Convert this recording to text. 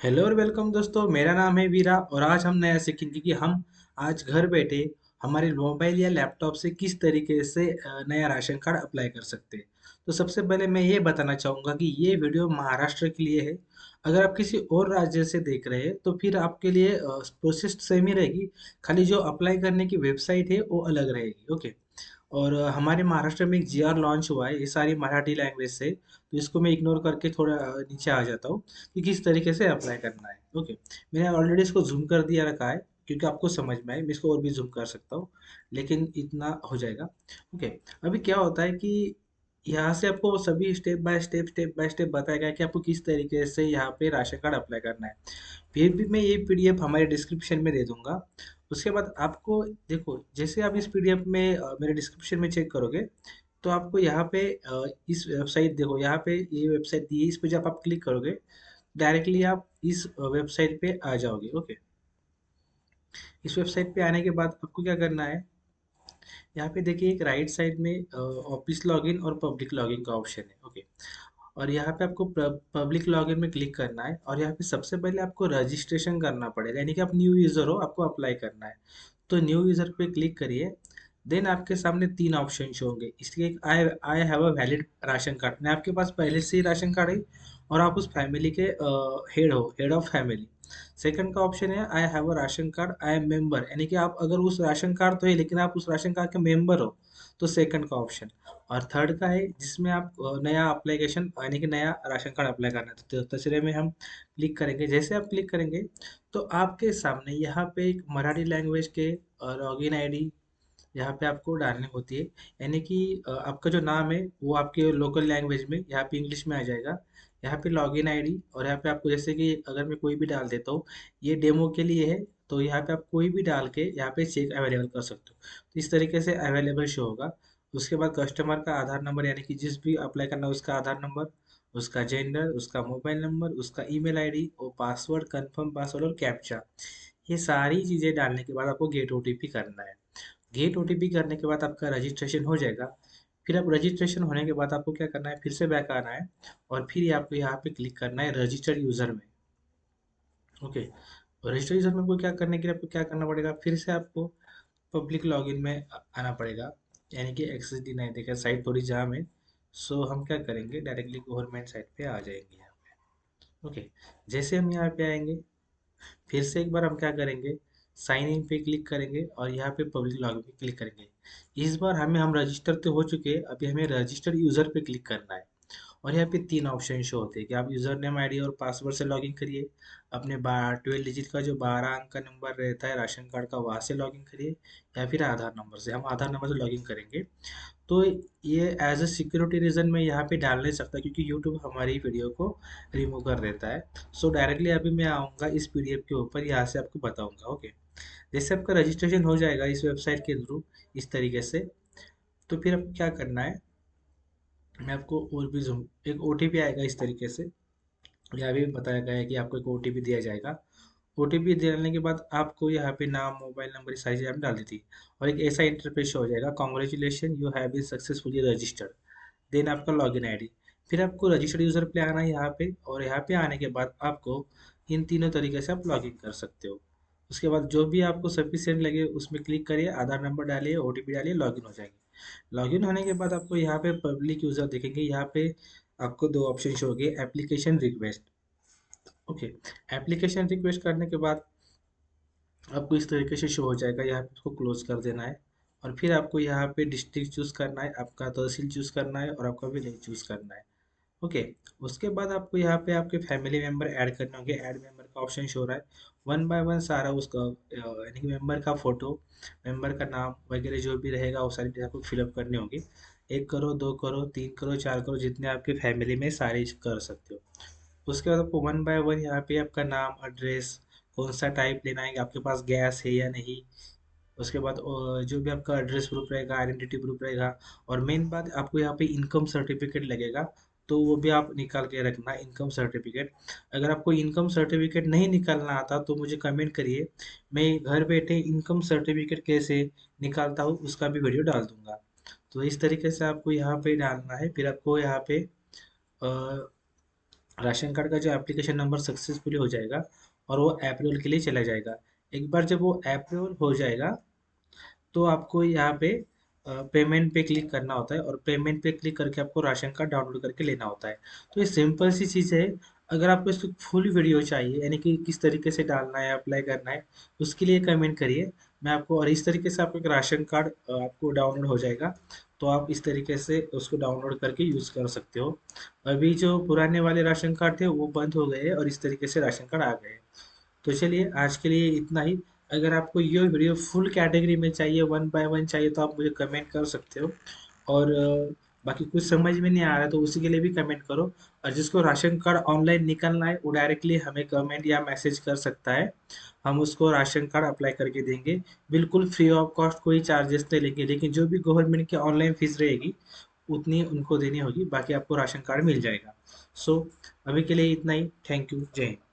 Hello और welcome दोस्तों। मेरा नाम है वीरा और आज हम नया सीखेंगे कि हम आज घर बैठे हमारे मोबाइल या लैपटॉप से किस तरीके से नया राशन कार्ड अप्लाई कर सकते हैं। तो सबसे पहले मैं ये बताना चाहूँगा कि ये वीडियो महाराष्ट्र के लिए है। अगर आप किसी और राज्य से देख रहे हैं तो फिर आपके लिए प्रोसेस सेम ही रहेगी। खाली जो अप्लाई करने की वेबसाइट है वो अलग रहेगी। ओके। और हमारे महाराष्ट्र में एक जीआर लॉन्च हुआ है, ये सारी मराठी लैंग्वेज से। तो इसको मैं इग्नोर करके थोड़ा नीचे आ जाता हूँ कि किस तरीके से अप्लाई करना है। ओके। मैंने ऑलरेडी इसको जूम कर दिया रखा है क्योंकि आपको समझ में आए। मैं इसको और भी जूम कर सकता हूँ, लेकिन इतना हो जाएगा। ओके। अभी क्या होता है कि यहाँ से आपको सभी स्टेप बाय स्टेप बताया गया है कि आपको किस तरीके से यहाँ पे राशन कार्ड अप्लाई करना है। फिर भी मैं ये पीडीएफ हमारे डिस्क्रिप्शन में दे दूंगा। उसके बाद आपको देखो, जैसे आप इस पीडीएफ में मेरे डिस्क्रिप्शन में चेक करोगे तो आपको यहाँ पे इस वेबसाइट देखो, यहाँ पे ये वेबसाइट दी है। इस पे जब आप क्लिक करोगे डायरेक्टली आप इस वेबसाइट पे आ जाओगे। ओके। इस वेबसाइट पे आने के बाद आपको क्या करना है, यहाँ पे देखिए एक राइट साइड में ऑफिस लॉगिन और पब्लिक लॉगिन का ऑप्शन है। ओके। और यहाँ पे आपको पब्लिक लॉगिन में क्लिक करना है और यहाँ पे सबसे पहले आपको रजिस्ट्रेशन करना पड़ेगा, यानी कि आप न्यू यूज़र हो, आपको अप्लाई करना है। तो न्यू यूज़र पे क्लिक करिए। देन आपके सामने तीन ऑप्शन होंगे। इसलिए I I have a valid ration card, मैं आपके पास पहले से ही राशन कार्ड है और आप उस फैमिली के हेड हो, हेड ऑफ फैमिली। सेकंड का ऑप्शन है आई have a ration card I am member, यानी कि आप अगर उस राशन कार्ड तो है लेकिन आप उस राशन कार्ड के मेंबर हो, तो सेकंड का ऑप्शन। और थर्ड का है जिसमें आप नया अप्लीकेशन यानी कि नया राशन कार्ड अप्लाई करना है। तो तीसरे में हम क्लिक करेंगे। जैसे आप क्लिक करेंगे तो आपके सामने यहाँ पे एक मराठी लैंग्वेज के लॉगिन आईडी यहाँ पे आपको डालनी होती है। यानी कि आपका जो नाम है वो आपके लोकल लैंग्वेज में यहाँ पे इंग्लिश में आ जाएगा। यहाँ पे लॉगिन आईडी और यहाँ पे आपको जैसे कि अगर मैं कोई भी डाल देता हूँ, ये डेमो के लिए है। तो यहाँ पे आप कोई भी डाल के यहाँ पे चेक अवेलेबल कर सकते हो। तो इस तरीके से अवेलेबल शो होगा। उसके बाद कस्टमर का आधार नंबर, यानी कि जिस भी अप्लाई करना है उसका आधार नंबर, उसका जेंडर, उसका मोबाइल नंबर, उसका ईमेल आईडी और पासवर्ड, कंफर्म पासवर्ड और कैप्चा। ये सारी चीज़ें डालने के बाद आपको गेट ओटीपी करना है। गेट ओटीपी करने के बाद आपका रजिस्ट्रेशन हो जाएगा। फिर आप रजिस्ट्रेशन होने के बाद आपको क्या करना है, फिर से बैक आना है और फिर आपको यहाँ पे क्लिक करना है रजिस्टर्ड यूजर में। ओके। रजिस्टर्ड यूजर में को क्या करने के लिए आपको क्या करना पड़ेगा, फिर से आपको पब्लिक लॉगिन में आना पड़ेगा। यानी कि एक्सेस डी नहीं देखा, साइट थोड़ी जाम है। सो हम क्या करेंगे, डायरेक्टली गवर्नमेंट साइट पे आ जाएंगे यहाँ पे। ओके। जैसे हम यहाँ पे आएंगे फिर से एक बार हम क्या करेंगे, साइन इन पे क्लिक करेंगे और यहाँ पे पब्लिक लॉगिन पे क्लिक करेंगे। इस बार हमें हम रजिस्टर तो हो चुके हैं, अभी हमें रजिस्टर यूजर पे क्लिक करना है। और यहाँ पे तीन ऑप्शन शो होते हैं कि आप यूजर नेम आईडी और पासवर्ड से लॉगिन करिए, अपने 12 डिजिट का जो 12 अंक का नंबर रहता है राशन कार्ड का वहाँ से लॉगिन करिए, या फिर आधार नंबर से। हम आधार नंबर से लॉगिन करेंगे। तो ये एज अ सिक्योरिटी रीज़न मैं यहाँ पे डाल नहीं सकता क्योंकि यूट्यूब हमारी वीडियो को रिमूव कर देता है। सो डायरेक्टली अभी मैं आऊँगा इस पीडीएफ के ऊपर, यहाँ से आपको बताऊँगा। ओके। जैसे आपका रजिस्ट्रेशन हो जाएगा इस वेबसाइट के थ्रू इस तरीके से, तो फिर आपको क्या करना है, मैं आपको और भी जूम, एक ओटीपी आएगा इस तरीके से। यहाँ भी बताया गया है कि आपको एक ओटीपी दिया जाएगा। ओटीपी डालने के बाद आपको यहाँ पे नाम, मोबाइल नंबर, ये सारी चीज़ें आपने डाल दी थी और एक ऐसा इंटरफेस हो जाएगा, congratulation you have been successfully registered. Then आपका लॉगिन आईडी। फिर आपको रजिस्टर्ड यूजर पे आना है यहाँ पे, और यहाँ पे आने के बाद आपको इन तीनों तरीके से आप लॉगिन कर सकते हो। उसके बाद जो भी आपको सफिशिएंट लगे उसमें क्लिक करिए, आधार नंबर डालिए, ओटीपी डालिए, लॉगिन हो जाएंगे। लॉगिन होने के बाद आपको यहाँ पे पब्लिक यूजर दिखेंगे। यहाँ पे आपको दो ऑप्शन शो होंगे, application request. Okay. Application request करने के बाद आपको इस तरीके से शो हो जाएगा, यहाँ पे इसको क्लोज कर देना है। और फिर आपको यहाँ पे डिस्ट्रिक्ट चूज करना है, आपका तहसील चूज करना है और आपका विलेज चूज करना है। ओके। उसके बाद आपको यहाँ पे आपके फैमिली मेंबर ऐड करने होंगे। ऐड मेंबर का ऑप्शन शो हो रहा है। वन बाय वन सारा उसका यानी कि मेंबर का फोटो, मेंबर का नाम वगैरह जो भी रहेगा वो सारी चीज़ आपको फिलअप करनी होगी। एक करो, दो करो, तीन करो, चार करो, जितने आपके फैमिली में सारे कर सकते हो। उसके बाद आपको वन बाय वन यहाँ पे आपका नाम, एड्रेस, कौन सा टाइप लेना है, आपके पास गैस है या नहीं। उसके बाद जो भी आपका एड्रेस प्रूफ रहेगा, आइडेंटिटी प्रूफ रहेगा। और मेन बात आपको यहाँ पे इनकम सर्टिफिकेट लगेगा, तो वो भी आप निकाल के रखना, इनकम सर्टिफिकेट। अगर आपको इनकम सर्टिफिकेट नहीं निकालना आता तो मुझे कमेंट करिए, मैं घर बैठे इनकम सर्टिफिकेट कैसे निकालता हूँ उसका भी वीडियो डाल दूंगा। तो इस तरीके से आपको यहाँ पे डालना है। फिर आपको यहाँ पे राशन कार्ड का जो एप्लीकेशन नंबर सक्सेसफुली हो जाएगा और वो अप्रूवल के लिए चला जाएगा। एक बार जब वो अप्रूवल हो जाएगा तो आपको यहाँ पे पेमेंट पे क्लिक करना होता है और पेमेंट पे क्लिक करके आपको राशन कार्ड डाउनलोड करके लेना होता है। तो ये सिंपल सी चीज़ है। अगर आपको इसकी फुल वीडियो चाहिए यानी कि किस तरीके से डालना है अप्लाई करना है, उसके लिए कमेंट करिए। मैं आपको और इस तरीके से आपका एक राशन कार्ड आपको डाउनलोड हो जाएगा। तो आप इस तरीके से उसको डाउनलोड करके यूज़ कर सकते हो। अभी जो पुराने वाले राशन कार्ड थे वो बंद हो गए और इस तरीके से राशन कार्ड आ गए। तो चलिए आज के लिए इतना ही। अगर आपको ये वीडियो फुल कैटेगरी में चाहिए, वन बाय वन चाहिए, तो आप मुझे कमेंट कर सकते हो। और बाकी कुछ समझ में नहीं आ रहा तो उसी के लिए भी कमेंट करो। और जिसको राशन कार्ड ऑनलाइन निकलना है वो डायरेक्टली हमें कमेंट या मैसेज कर सकता है। हम उसको राशन कार्ड अप्लाई करके देंगे। बिल्कुल फ्री ऑफ कॉस्ट, कोई चार्जेस नहीं लेंगे, लेकिन जो भी गवर्नमेंट की ऑनलाइन फीस रहेगी उतनी उनको देनी होगी, बाकी आपको राशन कार्ड मिल जाएगा। सो अभी के लिए इतना ही। Thank you. जय हिंद।